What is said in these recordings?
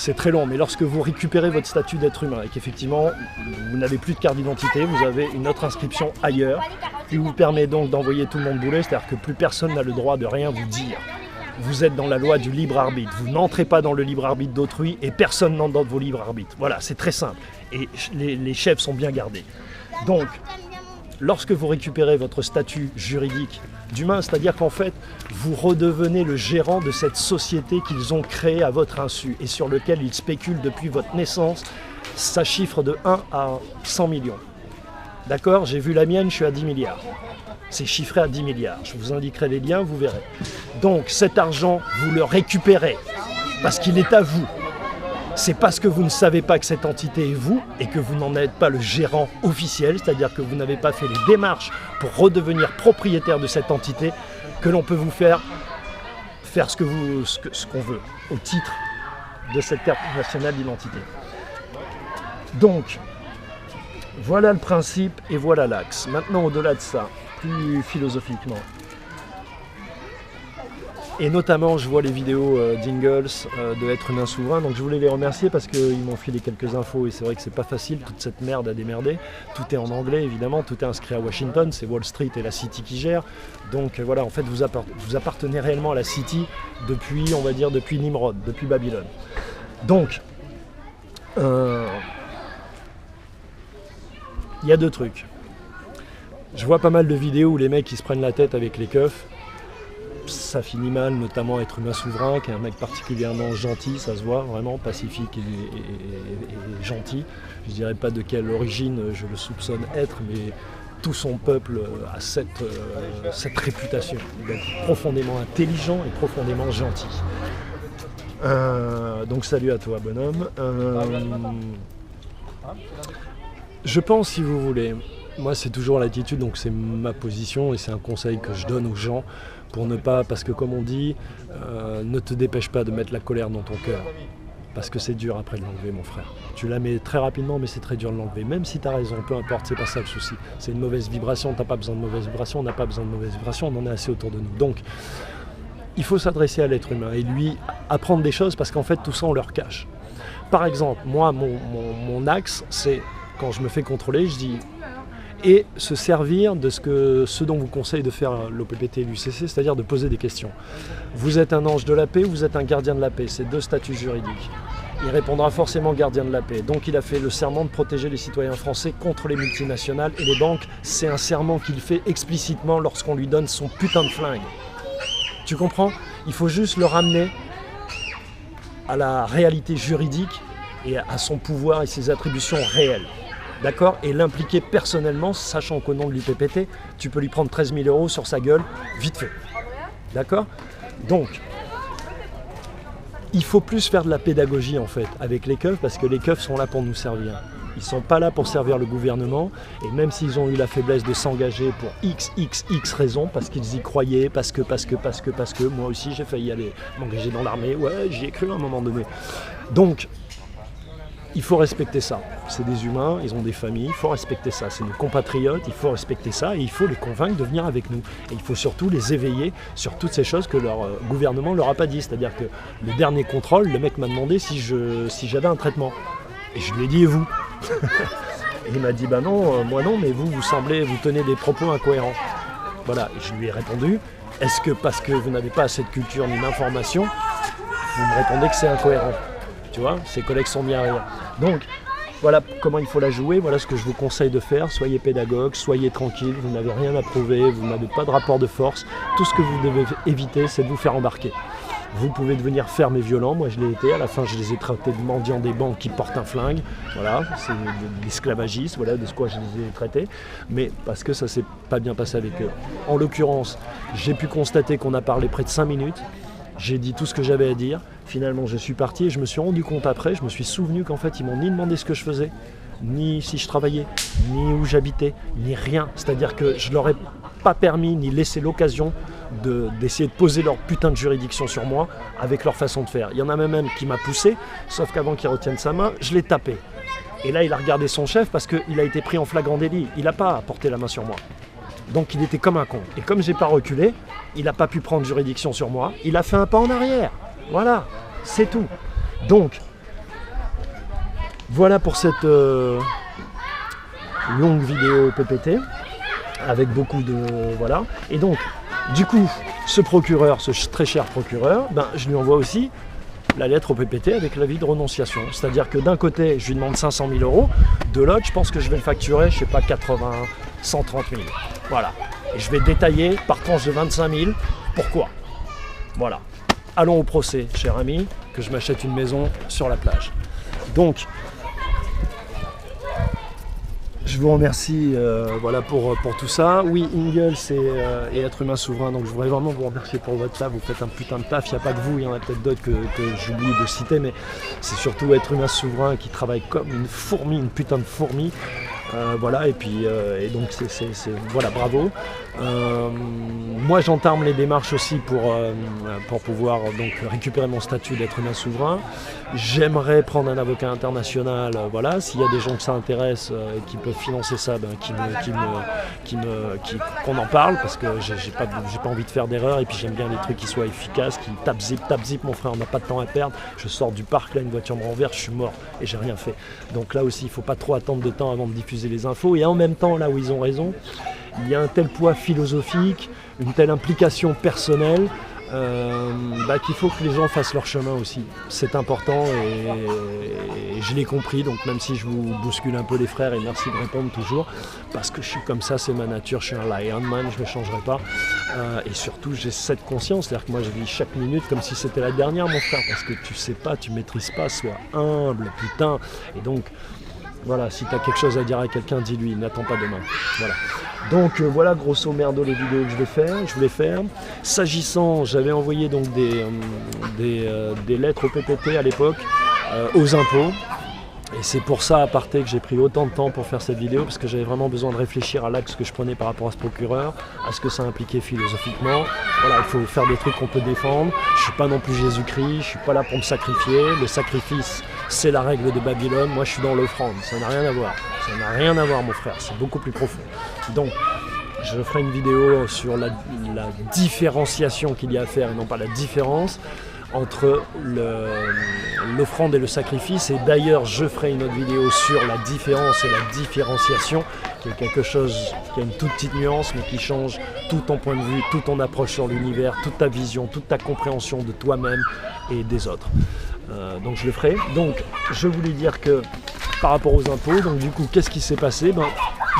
c'est très long, mais lorsque vous récupérez votre statut d'être humain et qu'effectivement vous n'avez plus de carte d'identité, vous avez une autre inscription ailleurs qui vous permet donc d'envoyer tout le monde bouler, c'est-à-dire que plus personne n'a le droit de rien vous dire. Vous êtes dans la loi du libre arbitre, vous n'entrez pas dans le libre arbitre d'autrui et personne n'entre dans vos libres arbitres. Voilà, c'est très simple et les chefs sont bien gardés. Donc, lorsque vous récupérez votre statut juridique d'humain, c'est-à-dire qu'en fait, vous redevenez le gérant de cette société qu'ils ont créée à votre insu et sur lequel ils spéculent depuis votre naissance, ça chiffre de 1 à 100 millions. D'accord? J'ai vu la mienne, je suis à 10 milliards. C'est chiffré à 10 milliards. Je vous indiquerai les liens, vous verrez. Donc cet argent, vous le récupérez parce qu'il est à vous. C'est parce que vous ne savez pas que cette entité est vous et que vous n'en êtes pas le gérant officiel, c'est-à-dire que vous n'avez pas fait les démarches pour redevenir propriétaire de cette entité, que l'on peut vous faire ce qu'on veut au titre de cette carte nationale d'identité. Donc, voilà le principe et voilà l'axe. Maintenant, au-delà de ça, plus philosophiquement, et notamment je vois les vidéos d'Ingalls de Être humain souverain, donc je voulais les remercier parce qu'ils m'ont filé quelques infos et c'est vrai que c'est pas facile, toute cette merde à démerder, tout est en anglais évidemment, tout est inscrit à Washington, c'est Wall Street et la City qui gèrent, donc voilà, en fait vous appartenez réellement à la City depuis, on va dire, depuis Nimrod, depuis Babylone. Donc, il y a deux trucs. Je vois pas mal de vidéos où les mecs ils se prennent la tête avec les keufs. Ça finit mal, notamment Être humain souverain, qui est un mec particulièrement gentil, ça se voit, vraiment pacifique et gentil. Je dirais pas de quelle origine je le soupçonne être, mais tout son peuple a cette réputation d'être profondément intelligent et profondément gentil. Donc salut à toi, bonhomme. Je pense, si vous voulez, moi c'est toujours l'attitude, donc c'est ma position et c'est un conseil que je donne aux gens pour ne pas, parce que comme on dit, ne te dépêche pas de mettre la colère dans ton cœur, parce que c'est dur après de l'enlever, mon frère. Tu la mets très rapidement, mais c'est très dur de l'enlever, même si tu as raison, peu importe, c'est pas ça le souci. C'est une mauvaise vibration, t'as pas besoin de mauvaise vibration, on n'a pas besoin de mauvaise vibration, on en a assez autour de nous. Donc, il faut s'adresser à l'être humain et lui apprendre des choses, parce qu'en fait tout ça on leur cache. Par exemple, moi mon axe, c'est quand je me fais contrôler, je dis et se servir de ce dont vous conseille de faire l'OPPT et l'UCC, c'est-à-dire de poser des questions. Vous êtes un ange de la paix ou vous êtes un gardien de la paix? C'est deux statuts juridiques. Il répondra forcément gardien de la paix. Donc il a fait le serment de protéger les citoyens français contre les multinationales et les banques. C'est un serment qu'il fait explicitement lorsqu'on lui donne son putain de flingue. Tu comprends? Il faut juste le ramener à la réalité juridique et à son pouvoir et ses attributions réelles. D'accord? Et l'impliquer personnellement, sachant qu'au nom de l'UPPT, tu peux lui prendre 13 000 € sur sa gueule, vite fait. D'accord? Donc, il faut plus faire de la pédagogie en fait avec les keufs, parce que les keufs sont là pour nous servir. Ils ne sont pas là pour servir le gouvernement, et même s'ils ont eu la faiblesse de s'engager pour X raisons, parce qu'ils y croyaient, parce que, moi aussi j'ai failli aller m'engager dans l'armée, ouais, j'y ai cru à un moment donné. Donc, il faut respecter ça. C'est des humains, ils ont des familles, il faut respecter ça. C'est nos compatriotes, il faut respecter ça et il faut les convaincre de venir avec nous. Et il faut surtout les éveiller sur toutes ces choses que leur gouvernement ne leur a pas dit. C'est-à-dire que le dernier contrôle, le mec m'a demandé si j'avais un traitement. Et je lui ai dit, et vous? Et il m'a dit, bah non, moi non, mais vous tenez des propos incohérents. Voilà, et je lui ai répondu, est-ce que parce que vous n'avez pas assez de culture ni d'information, vous me répondez que c'est incohérent? Tu vois, ses collègues sont mis à rire. Donc, voilà comment il faut la jouer, voilà ce que je vous conseille de faire. Soyez pédagogue, soyez tranquille, vous n'avez rien à prouver, vous n'avez pas de rapport de force. Tout ce que vous devez éviter, c'est de vous faire embarquer. Vous pouvez devenir ferme et violent, moi je l'ai été, à la fin je les ai traités de mendiants des banques qui portent un flingue, voilà, c'est de l'esclavagisme, voilà, de ce quoi je les ai traités, mais parce que ça s'est pas bien passé avec eux. En l'occurrence, j'ai pu constater qu'on a parlé près de 5 minutes, j'ai dit tout ce que j'avais à dire, finalement je suis parti et je me suis rendu compte après, je me suis souvenu qu'en fait ils m'ont ni demandé ce que je faisais, ni si je travaillais, ni où j'habitais, ni rien, c'est-à-dire que je leur ai pas permis ni laissé l'occasion d'essayer de poser leur putain de juridiction sur moi avec leur façon de faire. Il y en a même qui m'a poussé, sauf qu'avant qu'il retienne sa main, je l'ai tapé. Et là, il a regardé son chef parce qu'il a été pris en flagrant délit. Il n'a pas porté la main sur moi. Donc il était comme un con. Et comme j'ai pas reculé, il n'a pas pu prendre juridiction sur moi. Il a fait un pas en arrière. Voilà, c'est tout. Donc, Voilà pour cette longue vidéo PPT, avec beaucoup de... voilà. Et donc, du coup, ce procureur, ce très cher procureur, ben, je lui envoie aussi la lettre au PPT avec l'avis de renonciation. C'est-à-dire que d'un côté, je lui demande 500 000 €, de l'autre, je pense que je vais le facturer, je sais pas, 80, 130 000. Voilà. Et je vais détailler par tranche de 25 000 pourquoi. Voilà. Allons au procès, cher ami, que je m'achète une maison sur la plage. Donc, je vous remercie voilà pour tout ça. Oui, Ingle et Être Humain Souverain, donc je voudrais vraiment vous remercier pour votre taf. Vous faites un putain de taf, il n'y a pas que vous, il y en a peut-être d'autres que j'oublie de citer, mais c'est surtout Être Humain Souverain qui travaille comme une fourmi, une putain de fourmi. Voilà, et puis et donc voilà, bravo. Moi j'entame les démarches aussi pour pouvoir donc récupérer mon statut d'être humain souverain. J'aimerais prendre un avocat international, voilà, s'il y a des gens que ça intéresse qui peuvent financer ça, ben, qu'on en parle, parce que j'ai pas envie de faire d'erreur, et puis j'aime bien les trucs qui soient efficaces, qui tape zip mon frère, on n'a pas de temps à perdre. Je sors du parc, là une voiture me renverse, je suis mort et j'ai rien fait. Donc là aussi il ne faut pas trop attendre de temps avant de diffuser les infos, et en même temps, là où ils ont raison, il y a un tel poids philosophique, une telle implication personnelle, qu'il faut que les gens fassent leur chemin aussi. C'est important, et je l'ai compris, donc même si je vous bouscule un peu les frères, et merci de répondre toujours, parce que je suis comme ça, c'est ma nature, je suis un lion man, je ne changerai pas, et surtout j'ai cette conscience, c'est-à-dire que moi je vis chaque minute comme si c'était la dernière, mon frère, parce que tu sais pas, tu maîtrises pas, sois humble, putain, et donc voilà, si tu as quelque chose à dire à quelqu'un, dis-lui, n'attends pas demain. Voilà. Donc voilà grosso merdo les vidéos que je voulais faire. S'agissant, j'avais envoyé donc des lettres au PPT à l'époque, aux impôts. Et c'est pour ça, à parté, que j'ai pris autant de temps pour faire cette vidéo, parce que j'avais vraiment besoin de réfléchir à l'axe que je prenais par rapport à ce procureur, à ce que ça impliquait philosophiquement. Voilà, il faut faire des trucs qu'on peut défendre. Je ne suis pas non plus Jésus-Christ, je ne suis pas là pour me sacrifier. Le sacrifice, c'est la règle de Babylone. Moi, je suis dans l'offrande. Ça n'a rien à voir. Ça n'a rien à voir, mon frère. C'est beaucoup plus profond. Donc, je ferai une vidéo sur la différenciation qu'il y a à faire, et non pas la différence entre l'offrande et le sacrifice. Et d'ailleurs, je ferai une autre vidéo sur la différence et la différenciation, qui est quelque chose, qui a une toute petite nuance, mais qui change tout ton point de vue, toute ton approche sur l'univers, toute ta vision, toute ta compréhension de toi-même et des autres. Donc je le ferai. Donc je voulais dire que par rapport aux impôts, donc du coup, qu'est-ce qui s'est passé?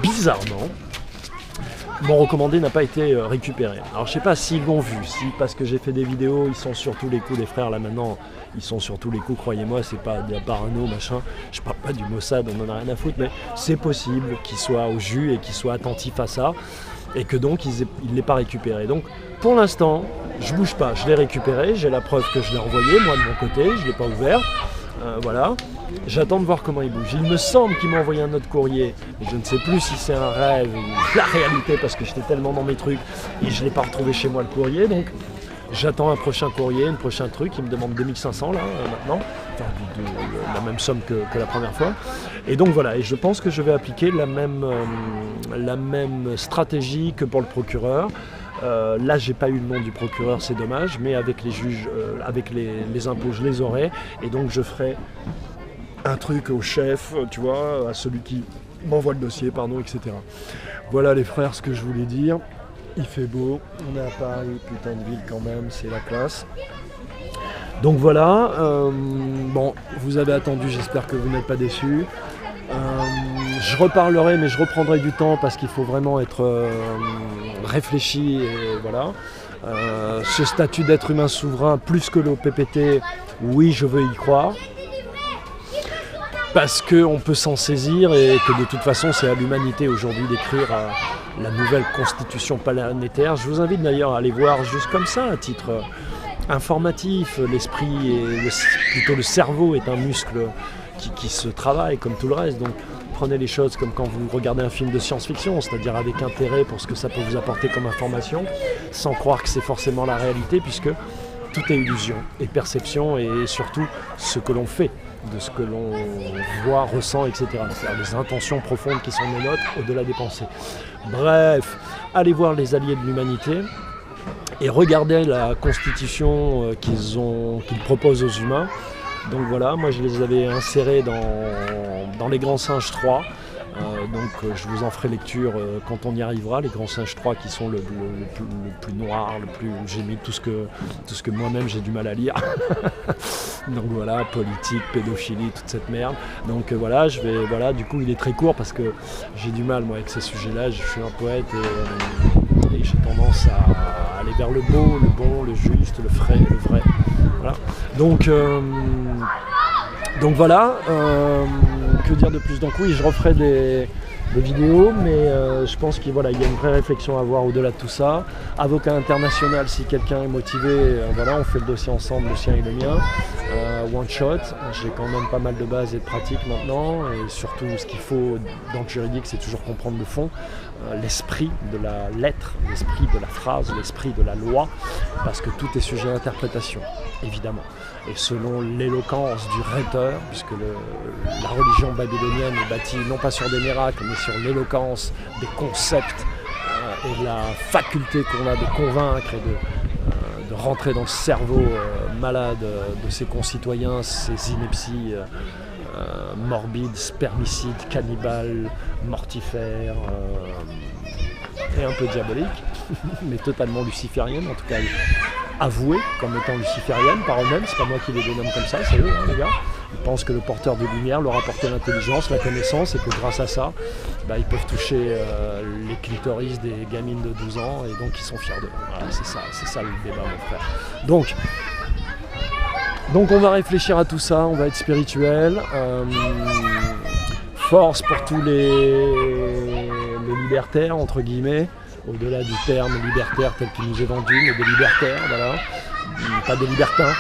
Bizarrement, mon recommandé n'a pas été récupéré. Alors je sais pas s'ils l'ont vu, si parce que j'ai fait des vidéos, ils sont sur tous les coups, les frères là maintenant, ils sont sur tous les coups, croyez-moi, c'est pas de la parano, machin, je parle pas du Mossad, on en a rien à foutre, mais c'est possible qu'ils soient au jus et qu'ils soient attentifs à ça, et que donc ils ne l'aient pas récupéré. Donc pour l'instant, je bouge pas, je l'ai récupéré, j'ai la preuve que je l'ai envoyé, moi de mon côté, je l'ai pas ouvert. Voilà, j'attends de voir comment il bouge. Il me semble qu'il m'a envoyé un autre courrier, mais je ne sais plus si c'est un rêve ou la réalité, parce que j'étais tellement dans mes trucs et je ne l'ai pas retrouvé chez moi le courrier. Donc j'attends un prochain courrier, un prochain truc. Il me demande 2500 là maintenant, enfin, la même somme que la première fois. Et donc voilà, et je pense que je vais appliquer la même stratégie que pour le procureur. Là, j'ai pas eu le nom du procureur, c'est dommage, mais avec les juges, avec les impôts, je les aurai, et donc je ferai un truc au chef, tu vois, à celui qui m'envoie le dossier, pardon, etc. Voilà les frères, ce que je voulais dire. Il fait beau, on est à Paris, putain de ville quand même, c'est la classe. Donc voilà, bon, vous avez attendu, j'espère que vous n'êtes pas déçus. Je reparlerai, mais je reprendrai du temps parce qu'il faut vraiment être réfléchi, et voilà. Ce statut d'être humain souverain, plus que le PPT, oui, je veux y croire. Parce qu'on peut s'en saisir, et que de toute façon, c'est à l'humanité aujourd'hui d'écrire la nouvelle constitution planétaire. Je vous invite d'ailleurs à aller voir juste comme ça, à titre informatif. L'esprit, plutôt le cerveau, est un muscle qui se travaille comme tout le reste. Donc prenez les choses comme quand vous regardez un film de science-fiction, c'est-à-dire avec intérêt pour ce que ça peut vous apporter comme information, sans croire que c'est forcément la réalité, puisque tout est illusion et perception, et surtout ce que l'on fait, de ce que l'on voit, ressent, etc. C'est-à-dire les intentions profondes qui sont les nôtres au-delà des pensées. Bref, allez voir les alliés de l'humanité et regardez la constitution qu'ils proposent aux humains. Donc voilà, moi je les avais insérés dans les Grands Singes 3. Donc je vous en ferai lecture quand on y arrivera, les Grands Singes 3 qui sont le plus noir, le plus... J'ai mis tout ce que moi-même j'ai du mal à lire. Donc voilà, politique, pédophilie, toute cette merde. Donc voilà, du coup il est très court parce que j'ai du mal moi avec ces sujets-là, je suis un poète et j'ai tendance à aller vers le beau, le bon, le juste, le frais, le vrai. Voilà. Donc voilà, que dire de plus? Donc oui, je referai des vidéos, mais je pense qu'il y a une vraie réflexion à avoir au-delà de tout ça. Avocat international, si quelqu'un est motivé, voilà, on fait le dossier ensemble, le sien et le mien. One shot, j'ai quand même pas mal de bases et de pratiques maintenant, et surtout ce qu'il faut dans le juridique, c'est toujours comprendre le fond, l'esprit de la lettre, l'esprit de la phrase, l'esprit de la loi, parce que tout est sujet à interprétation, évidemment. Et selon l'éloquence du rhéteur, puisque la religion babylonienne est bâtie non pas sur des miracles, mais sur l'éloquence des concepts et la faculté qu'on a de convaincre et de rentrer dans le cerveau malade de ses concitoyens, ses inepties morbides, spermicides, cannibales, mortifères et un peu diaboliques, mais totalement lucifériennes, en tout cas avouées comme étant lucifériennes par eux-mêmes. C'est pas moi qui les dénomme comme ça, c'est eux, hein, les gars. Ils pensent que le porteur de lumière leur a apporté l'intelligence, la connaissance, et que grâce à ça, ils peuvent toucher les clitoris des gamines de 12 ans, et donc ils sont fiers d'eux. Voilà, c'est ça le débat, mon frère. Donc on va réfléchir à tout ça, on va être spirituel. Force pour tous les libertaires, entre guillemets, au-delà du terme libertaire tel qu'il nous est vendu, mais des libertaires, voilà, pas des libertins.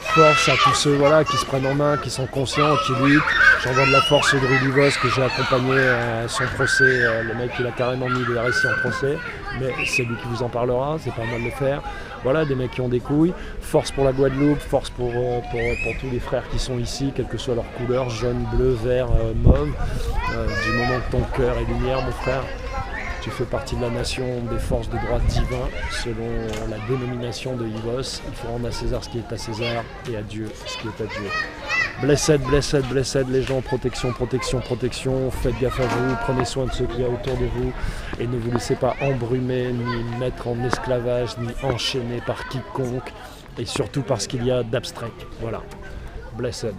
Force à tous ceux qui se prennent en main, qui sont conscients, qui luttent. J'envoie de la force au Drudy Vos que j'ai accompagné à son procès. Le mec il a carrément mis des récits en procès, mais c'est lui qui vous en parlera, c'est pas à moi de le faire. Voilà, des mecs qui ont des couilles. Force pour la Guadeloupe, force pour tous les frères qui sont ici, quelle que soit leur couleur, jaune, bleu, vert, mauve. Du moment que ton cœur est lumière, mon frère, tu fais partie de la nation des forces de droit divin, selon la dénomination de Hivos. Il faut rendre à César ce qui est à César et à Dieu ce qui est à Dieu. Blessed, blessed, blessed, les gens, protection, protection, protection. Faites gaffe à vous, prenez soin de ceux qu'il y a autour de vous et ne vous laissez pas embrumer, ni mettre en esclavage, ni enchaîner par quiconque, et surtout parce qu'il y a d'abstrait. Voilà. Blessed.